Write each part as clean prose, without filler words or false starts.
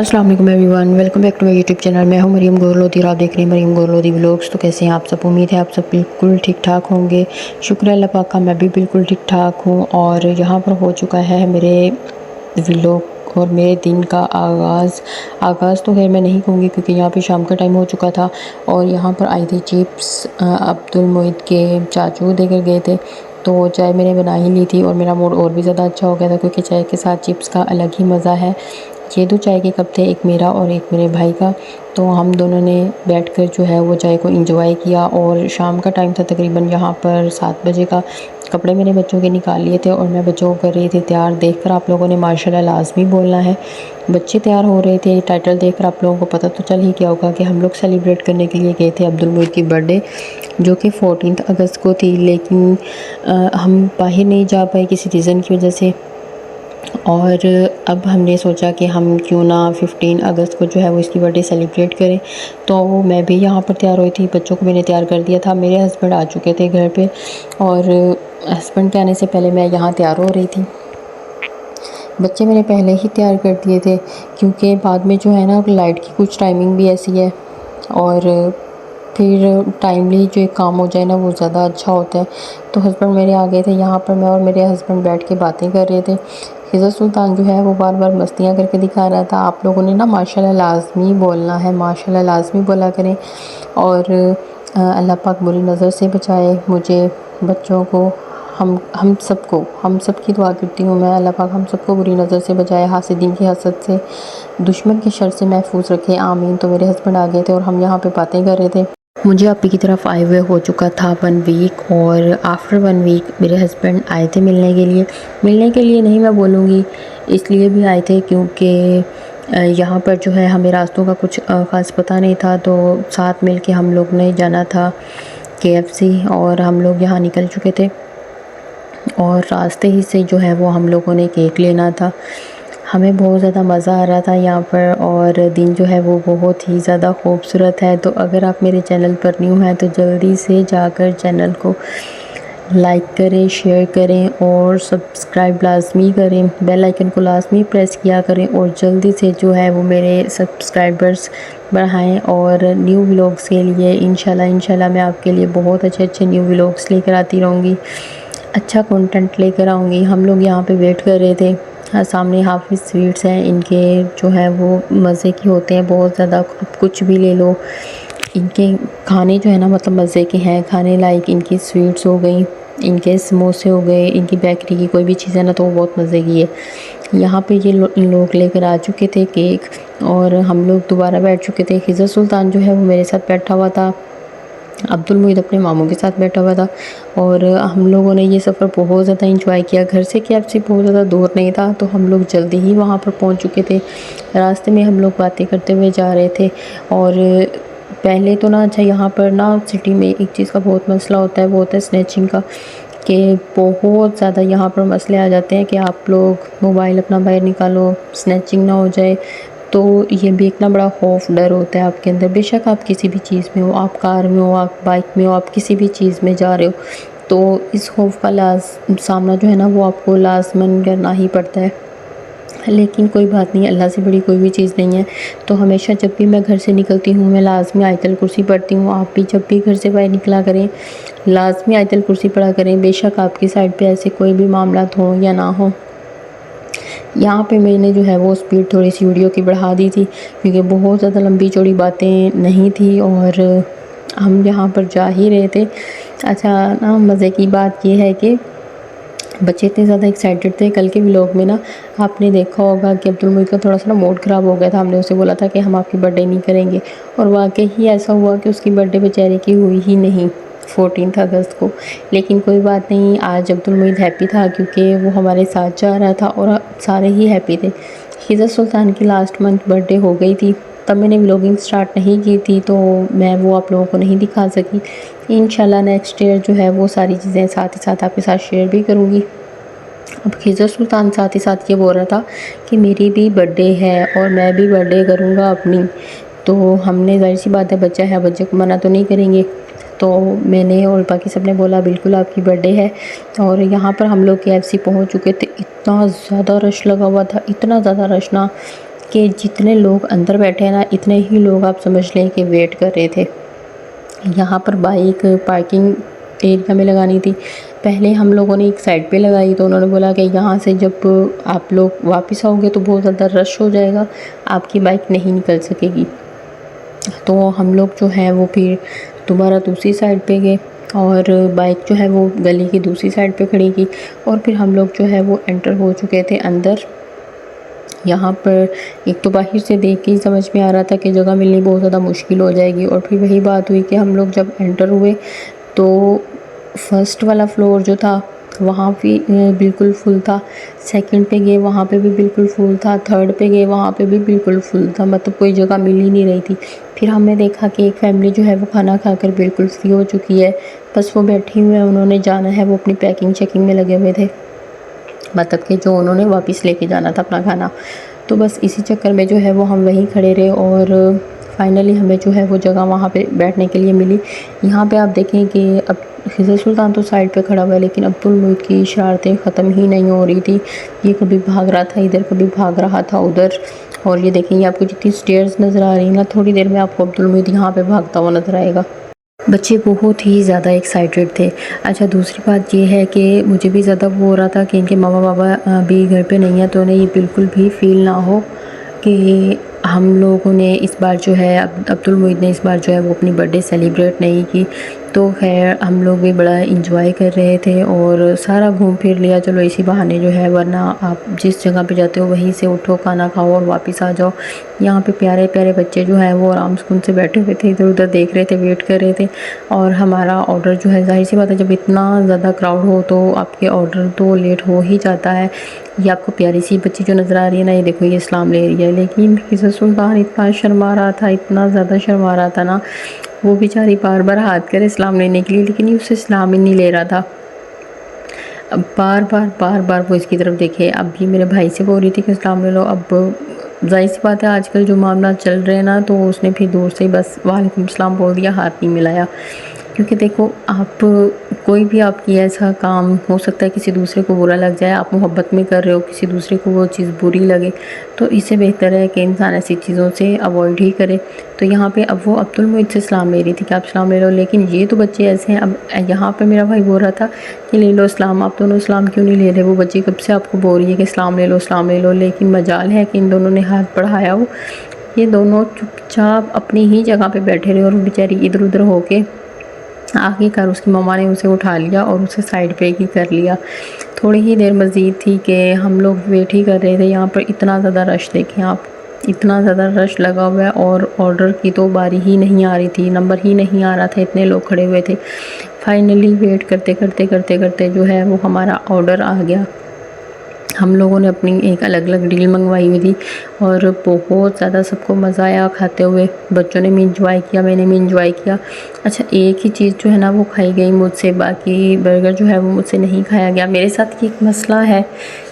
अस्सलाम वालेकुम everyone, welcome back to my YouTube channel. मैं हूं मरीम गोरलोदी और आप देख रहे हैं मरीम गोरलोदी व्लॉग्स। तो कैसे हैं आप सब? उम्मीद है आप सब बिल्कुल ठीक ठाक होंगे। शुक्र है अल्लाह पाक का, मैं भी बिल्कुल ठीक ठाक हूं। और यहाँ पर हो चुका है मेरे व्लॉग और मेरे दिन का आगाज़ तो खैर मैं नहीं कहूँगी क्योंकि यहाँ पे शाम का टाइम हो चुका था। और यहाँ पर आई थी चिप्स, अब्दुल मोहित के चाचू देकर गए थे, तो चाय मैंने बना ही ली थी और मेरा मूड और भी ज़्यादा अच्छा हो गया था क्योंकि चाय के साथ चिप्स का अलग ही मज़ा है। ये दो चाय के कप थे, एक मेरा और एक मेरे भाई का। तो हम दोनों ने बैठकर जो है वो चाय को एंजॉय किया। और शाम का टाइम था तकरीबन यहाँ पर 7 बजे का। कपड़े मैंने बच्चों के निकाल लिए थे और मैं बच्चों को कर रही थी तैयार। देखकर आप लोगों ने माशाल्लाह लाज़मी बोलना है। बच्चे तैयार हो रहे थे, टाइटल देखकर आप लोगों को पता तो चल ही गया होगा कि हम लोग सेलिब्रेट करने के लिए गए थे अब्दुल मोहित की बर्थडे, जो कि 14 अगस्त को थी। लेकिन हम बाहर नहीं जा पाए किसी रीज़न की वजह से। और अब हमने सोचा कि हम क्यों ना 15 अगस्त को जो है वो इसकी बर्थडे सेलिब्रेट करें। तो मैं भी यहाँ पर तैयार हुई थी, बच्चों को मैंने तैयार कर दिया था। मेरे हस्बैंड आ चुके थे घर पे और हस्बैंड के आने से पहले मैं यहाँ तैयार हो रही थी। बच्चे मैंने पहले ही तैयार कर दिए थे क्योंकि बाद में जो है ना लाइट की कुछ टाइमिंग भी ऐसी है और फिर टाइमली जो एक काम हो जाए ना वो ज़्यादा अच्छा होता है। तो हस्बैंड मेरे आ गए थे यहाँ पर, मैं और मेरे हस्बैंड बैठ के बातें कर रहे थे। हिज़र सुल्तान जो है वो बार बार मस्तियाँ करके दिखा रहा था। आप लोगों ने ना माशाल्लाह लाज़मी बोलना है, माशाल्लाह लाज़मी बोला करें। और अल्लाह पाक बुरी नज़र से बचाए मुझे, बच्चों को, हम सबकी दुआ करती हूँ मैं, अल्लाह पाक हम सबको बुरी नज़र से बचाए, हासिदीन की हसद से, दुश्मन के शर से महफूज रखे, आमीन। तो मेरे हस्बैंड आ गए थे और हम यहाँ पे बातें कर रहे थे। मुझे आपी की तरफ आए हुए हो चुका था 1 वीक और आफ्टर 1 वीक मेरे हस्बैंड आए थे मिलने के लिए नहीं मैं बोलूँगी, इसलिए भी आए थे क्योंकि यहाँ पर जो है हमें रास्तों का कुछ ख़ास पता नहीं था। तो साथ मिल के हम लोग ने जाना था KFC और हम लोग यहाँ निकल चुके थे और रास्ते ही से जो है वो हम लोगों ने केक लेना था। हमें बहुत ज़्यादा मज़ा आ रहा था यहाँ पर और दिन जो है वो बहुत ही ज़्यादा खूबसूरत है। तो अगर आप मेरे चैनल पर न्यू हैं तो जल्दी से जाकर चैनल को लाइक करें, शेयर करें और सब्सक्राइब लाज़मी करें, बेल आइकन को लाज़मी प्रेस किया करें और जल्दी से जो है वो मेरे सब्सक्राइबर्स बढ़ाएं। और न्यू व्लॉग्स के लिए इंशाल्लाह मैं आपके लिए बहुत अच्छे न्यू व्लॉग्स लेकर आती रहूँगी, अच्छा कंटेंट लेकर आऊँगी। हम लोग यहाँ पे वेट कर रहे थे। सामने हाफिज़ स्वीट्स हैं, इनके जो है वो मज़े की होते हैं बहुत ज़्यादा, कुछ भी ले लो। इनके खाने जो है ना मतलब मज़े के हैं खाने लायक। इनकी स्वीट्स हो गई, इनके समोसे हो गए, इनकी बेकरी की कोई भी चीज़ है ना तो वो बहुत मज़े की है। यहाँ पे ये लोग लेकर आ चुके थे केक और हम लोग दोबारा बैठ चुके थे। हिज़र सुल्तान जो है वो मेरे साथ बैठा हुआ था, अब्दुल मोहित अपने मामू के साथ बैठा हुआ था। और हम लोगों ने ये सफ़र बहुत ज़्यादा इंजॉय किया। घर से KFC बहुत ज़्यादा दूर नहीं था तो हम लोग जल्दी ही वहाँ पर पहुँच चुके थे। रास्ते में हम लोग बातें करते हुए जा रहे थे। और पहले तो ना अच्छा यहाँ पर ना सिटी में एक चीज़ का बहुत मसला होता है, वो होता है स्नैचिंग का, कि बहुत ज़्यादा यहाँ पर मसले आ जाते हैं कि आप लोग मोबाइल अपना बाहर निकालो, स्नैचिंग ना हो जाए। तो ये भी एक ना बड़ा खौफ डर होता है आपके अंदर। बेशक आप किसी भी चीज़ में हो, आप कार में हो, आप बाइक में हो, आप किसी भी चीज़ में जा रहे हो, तो इस खौफ का सामना जो है ना वो आपको लाज़मन करना ही पड़ता है। लेकिन कोई बात नहीं, अल्लाह से बड़ी कोई भी चीज़ नहीं है। तो हमेशा जब भी मैं घर से निकलती हूँ मैं लाज़मी आयतल कुर्सी पढ़ती हूँ। आप भी जब भी घर से बाहर निकला करें लाज़मी आयतल कुर्सी पढ़ा करें, बेशक आपकी साइड पे ऐसे कोई भी मामला हो या ना हो। यहाँ पे मैंने जो है वो स्पीड थोड़ी सी वीडियो की बढ़ा दी थी क्योंकि बहुत ज़्यादा लंबी चौड़ी बातें नहीं थी और हम यहाँ पर जा ही रहे थे। अच्छा ना मज़े की बात ये है कि बच्चे इतने ज़्यादा एक्साइटेड थे। कल के व्लॉग में ना आपने देखा होगा कि अब्दुल मोहित का थोड़ा सा ना मूड ख़राब हो गया था। हमने उसे बोला था कि हम आपकी बर्थडे नहीं करेंगे और वाकई ही ऐसा हुआ कि उसकी बर्थडे बेचारे की हुई ही नहीं 14 अगस्त को। लेकिन कोई बात नहीं, आज अब्दुल मोहित हैप्पी था क्योंकि वो हमारे साथ जा रहा था और सारे ही हैप्पी थे। हिज़र सुल्तान की लास्ट मंथ बर्थडे हो गई थी, तब मैंने व्लॉगिंग स्टार्ट नहीं की थी तो मैं वो आप लोगों को नहीं दिखा सकी। इंशाल्लाह नेक्स्ट ईयर जो है वो सारी चीज़ें साथ ही साथ आपके साथ शेयर भी करूँगी। अब हिज़र सुल्तान साथ ही साथ ये बोल रहा था कि मेरी भी बर्थडे है और मैं भी बर्थडे करूँगा अपनी। तो हमने ज़ाहिर सी बात है बच्चा है, बच्चे को मना तो नहीं करेंगे। तो मैंने और बाकी सब ने बोला बिल्कुल आपकी बर्थडे है। और यहाँ पर हम लोग KFC पहुँच चुके थे। इतना ज़्यादा रश लगा हुआ था, इतना ज़्यादा रश ना कि जितने लोग अंदर बैठे हैं ना, इतने ही लोग आप समझ लें कि वेट कर रहे थे। यहाँ पर बाइक पार्किंग एरिया में लगानी थी। पहले हम लोगों ने एक साइड पे लगाई, तो उन्होंने बोला कि यहाँ से जब आप लोग वापस आओगे तो बहुत ज़्यादा रश हो जाएगा, आपकी बाइक नहीं निकल सकेगी। तो हम लोग जो है वो फिर दोबारा दूसरी साइड पे गए और बाइक जो है वो गली की दूसरी साइड पे खड़ी की, और फिर हम लोग जो है वो एंटर हो चुके थे अंदर। यहाँ पर एक तो बाहर से देख के ही समझ में आ रहा था कि जगह मिलनी बहुत ज़्यादा मुश्किल हो जाएगी, और फिर वही बात हुई कि हम लोग जब एंटर हुए तो फर्स्ट वाला फ्लोर जो था वहाँ भी बिल्कुल फुल था, सेकंड पे गए वहाँ पे भी बिल्कुल फुल था, थर्ड पे गए वहाँ पे भी बिल्कुल फुल था, मतलब कोई जगह मिल ही नहीं रही थी। फिर हमने देखा कि एक फैमिली जो है वो खाना खाकर बिल्कुल फ्री हो चुकी है, बस वो बैठी हुई है, उन्होंने जाना है, वो अपनी पैकिंग चेकिंग में लगे हुए थे, मतलब कि जो उन्होंने वापस लेके जाना था अपना खाना। तो बस इसी चक्कर में जो है वो हम वहीं खड़े रहे और फाइनली हमें जो है वो जगह वहाँ पे बैठने के लिए मिली। यहाँ पे आप देखें कि अब खिज़र सुल्तान तो साइड पे खड़ा हुआ है, लेकिन अब्दुल मुईद की शरारतें ख़त्म ही नहीं हो रही थी। ये कभी भाग रहा था इधर, कभी भाग रहा था उधर, और ये देखें ये आपको जितनी स्टेयर्स नज़र आ रही है ना, थोड़ी देर में आपको अब्दुल मुईद यहाँ पे भागता हुआ नज़र आएगा। बच्चे बहुत ही ज़्यादा एक्साइटेड थे। अच्छा, दूसरी बात ये है कि मुझे भी ज़्यादा वो हो रहा था कि इनके मामा बाबा भी घर पे नहीं है, तो उन्हें ये बिल्कुल भी फ़ील ना हो कि हम लोगों ने इस बार जो है अब्दुल मुईद ने इस बार जो है वो अपनी बर्थडे सेलिब्रेट नहीं की। तो खैर हम लोग भी बड़ा इंजॉय कर रहे थे और सारा घूम फिर लिया, चलो इसी बहाने जो है, वरना आप जिस जगह पे जाते हो वहीं से उठो, खाना खाओ और वापस आ जाओ। यहाँ पे प्यारे प्यारे बच्चे जो हैं वो आराम सुकून से बैठे हुए थे, इधर उधर देख रहे थे, वेट कर रहे थे। और हमारा ऑर्डर जो है, जाहिर सी बात है जब इतना ज़्यादा क्राउड हो तो आपके ऑर्डर तो लेट हो ही जाता है। ये आपको प्यारी सी बच्ची जो नज़र आ रही है ना, ये देखो ये इस्लाम ले रही है, लेकिन खिज़र सुल्तान इतना शर्मा रहा था, इतना ज़्यादा शर्मा रहा था ना, वो बेचारी बार बार हाथ करे इस्लाम लेने के लिए, लेकिन ये उससे इस्लाम ही नहीं ले रहा था। अब बार बार वो इसकी तरफ देखे। अब ये मेरे भाई से बोल रही थी कि इस्लाम ले लो। अब जाहिर सी बात है आजकल जो मामला चल रहे हैं ना, तो उसने फिर दूर से ही बस वालेकुम सलाम बोल दिया, हाथ नहीं मिलाया। क्योंकि देखो आप कोई भी आपकी ऐसा काम हो सकता है किसी दूसरे को बुरा लग जाए, आप मोहब्बत में कर रहे हो, किसी दूसरे को वो चीज़ बुरी लगे, तो इससे बेहतर है कि इंसान ऐसी चीज़ों से अवॉइड ही करे। तो यहाँ पे अब वो अब्दुल मुईद से सलाम ले रही थी कि आप सलाम ले लो, लेकिन ये तो बच्चे ऐसे हैं। अब यहाँ पे मेरा भाई बोल रहा था कि ले लो इस्लाम, आप दोनों इस्लाम क्यों नहीं ले रहे? वो बच्ची कब से आपको बोल रही है कि इस्लाम ले लो इस्लाम ले लो, लेकिन मजाल है कि इन दोनों ने हाथ बढ़ाया हो। ये दोनों चुपचाप अपनी ही जगह पे बैठे रहे और बेचारी इधर उधर होके आखिरकार उसकी मम्मा ने उसे उठा लिया और उसे साइड पे ही कर लिया। थोड़ी ही देर मज़ीद थी कि हम लोग वेट ही कर रहे थे। यहाँ पर इतना ज़्यादा रश देखें आप, इतना ज़्यादा रश लगा हुआ है और ऑर्डर की तो बारी ही नहीं आ रही थी, नंबर ही नहीं आ रहा था, इतने लोग खड़े हुए थे। फाइनली वेट करते करते करते करते जो है वो हमारा ऑर्डर आ गया। हम लोगों ने अपनी एक अलग अलग डील मंगवाई हुई थी और बहुत ज़्यादा सबको मज़ा आया खाते हुए। बच्चों ने भी इंजॉय किया, मैंने भी इंजॉय किया। अच्छा, एक ही चीज़ जो है ना वो खाई गई मुझसे, बाकी बर्गर जो है वो मुझसे नहीं खाया गया। मेरे साथ ये एक मसला है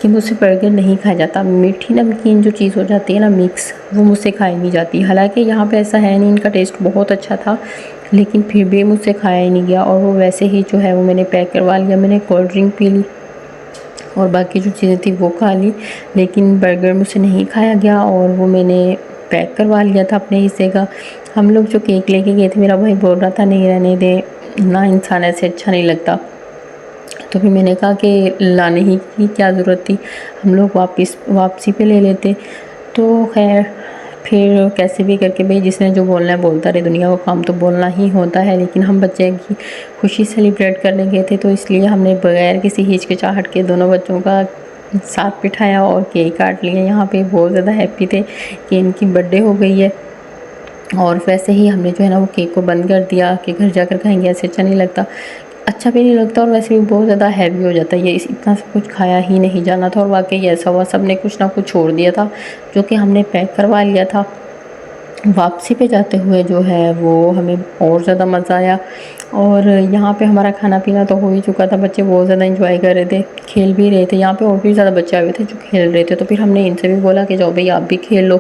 कि मुझसे बर्गर नहीं खाया जाता। मीठी नमकीन जो चीज़ हो जाती है ना मिक्स, वो मुझसे खाई नहीं जाती। हालांकि यहाँ पे ऐसा है नहीं, इनका टेस्ट बहुत अच्छा था, लेकिन फिर भी मुझसे खाया ही नहीं गया। और वो वैसे ही जो है वो मैंने पैक करवा लिया। मैंने कोल्ड ड्रिंक पी ली और बाकी जो चीज़ें थी वो खा ली, लेकिन बर्गर मुझसे नहीं खाया गया और वो मैंने पैक करवा लिया था अपने हिस्से का। हम लोग जो केक लेके गए थे, मेरा भाई बोल रहा था नहीं रहने दे ना, इंसान ऐसे अच्छा नहीं लगता। तो फिर मैंने कहा कि लाने ही की क्या ज़रूरत थी, हम लोग वापसी पे ले लेते। तो खैर फिर कैसे भी करके भाई जिसने जो बोलना है बोलता रहे, दुनिया को काम तो बोलना ही होता है। लेकिन हम बच्चे की खुशी सेलिब्रेट करने गए थे, तो इसलिए हमने बगैर किसी हिचकिचाहट के दोनों बच्चों का साथ बिठाया और केक काट लिया। यहाँ पे बहुत ज़्यादा हैप्पी थे कि इनकी बर्थडे हो गई है। और वैसे ही हमने जो है ना वो केक को बंद कर दिया कि घर जाकर खाएंगे, ऐसे अच्छा नहीं लगता, अच्छा भी नहीं लगता, और वैसे भी बहुत ज़्यादा हैवी हो जाता है। ये इतना सब कुछ खाया ही नहीं जाना था और वाकई ऐसा हुआ, सब ने कुछ ना कुछ छोड़ दिया था जो कि हमने पैक करवा लिया था। वापसी पे जाते हुए जो है वो हमें और ज़्यादा मज़ा आया। और यहाँ पे हमारा खाना पीना तो हो ही चुका था, बच्चे बहुत ज़्यादा इंजॉय कर रहे थे, खेल भी रहे थे। यहाँ पे और भी ज़्यादा बच्चे आए हुए थे जो खेल रहे थे, तो फिर हमने इनसे भी बोला कि जाओ भाई आप भी खेल लो।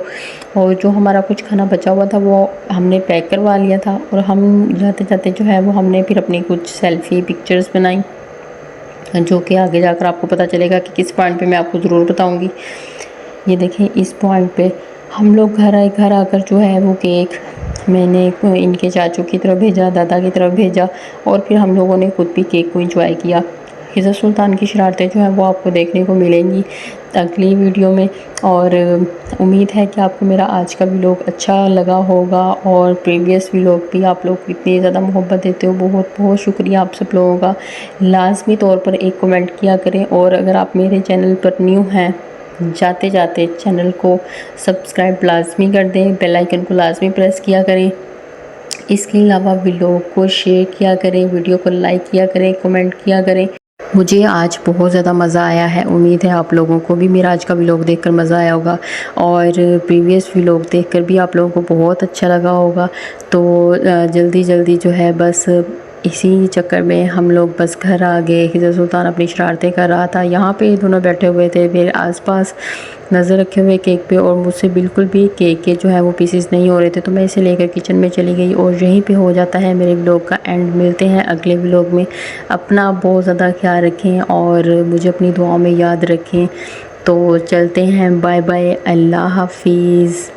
और जो हमारा कुछ खाना बचा हुआ था वो हमने पैक करवा लिया था। और हम जाते जाते जो है वो हमने फिर अपनी कुछ सेल्फ़ी पिक्चर्स बनाई, जो कि आगे जाकर आपको पता चलेगा कि किस पॉइंट पे मैं आपको ज़रूर बताऊंगी। ये देखें, इस पॉइंट पे हम लोग घर आकर जो है वो केक मैंने इनके चाचू की तरफ भेजा, दादा की तरफ भेजा और फिर हम लोगों ने खुद भी केक को एंजॉय किया। इज़्ज़त सुल्तान की शरारतें जो हैं वो आपको देखने को मिलेंगी अगली वीडियो में। और उम्मीद है कि आपको मेरा आज का व्लॉग अच्छा लगा होगा और प्रीवियस व्लॉग भी आप लोग इतनी ज़्यादा मोहब्बत देते हो, बहुत बहुत शुक्रिया आप सब लोगों का। लाजमी तौर पर एक कमेंट किया करें और अगर आप मेरे चैनल पर न्यू हैं, जाते जाते चैनल को सब्सक्राइब लाजमी कर दें, बेल आइकन को लाजमी प्रेस किया करें। इसके अलावा व्लॉग को शेयर किया करें, वीडियो को लाइक किया करें, कमेंट किया करें। मुझे आज बहुत ज़्यादा मज़ा आया है, उम्मीद है आप लोगों को भी मेरा आज का व्लॉग देखकर मज़ा आया होगा और प्रीवियस व्लॉग देखकर भी आप लोगों को बहुत अच्छा लगा होगा। तो जल्दी जल्दी जो है बस इसी चक्कर में हम लोग बस घर आ गए। इज़्ज़त सुल्तान अपनी शरारतें कर रहा था, यहाँ पे दोनों बैठे हुए थे मेरे आसपास नज़र रखे हुए केक पे और मुझसे बिल्कुल भी केक के जो है वो पीसेस नहीं हो रहे थे, तो मैं इसे लेकर किचन में चली गई और यहीं पे हो जाता है मेरे व्लॉग का एंड। मिलते हैं अगले व्लॉग में। अपना बहुत ज़्यादा ख्याल रखें और मुझे अपनी दुआओं में याद रखें। तो चलते हैं, बाय बाय, अल्लाह हाफिज़।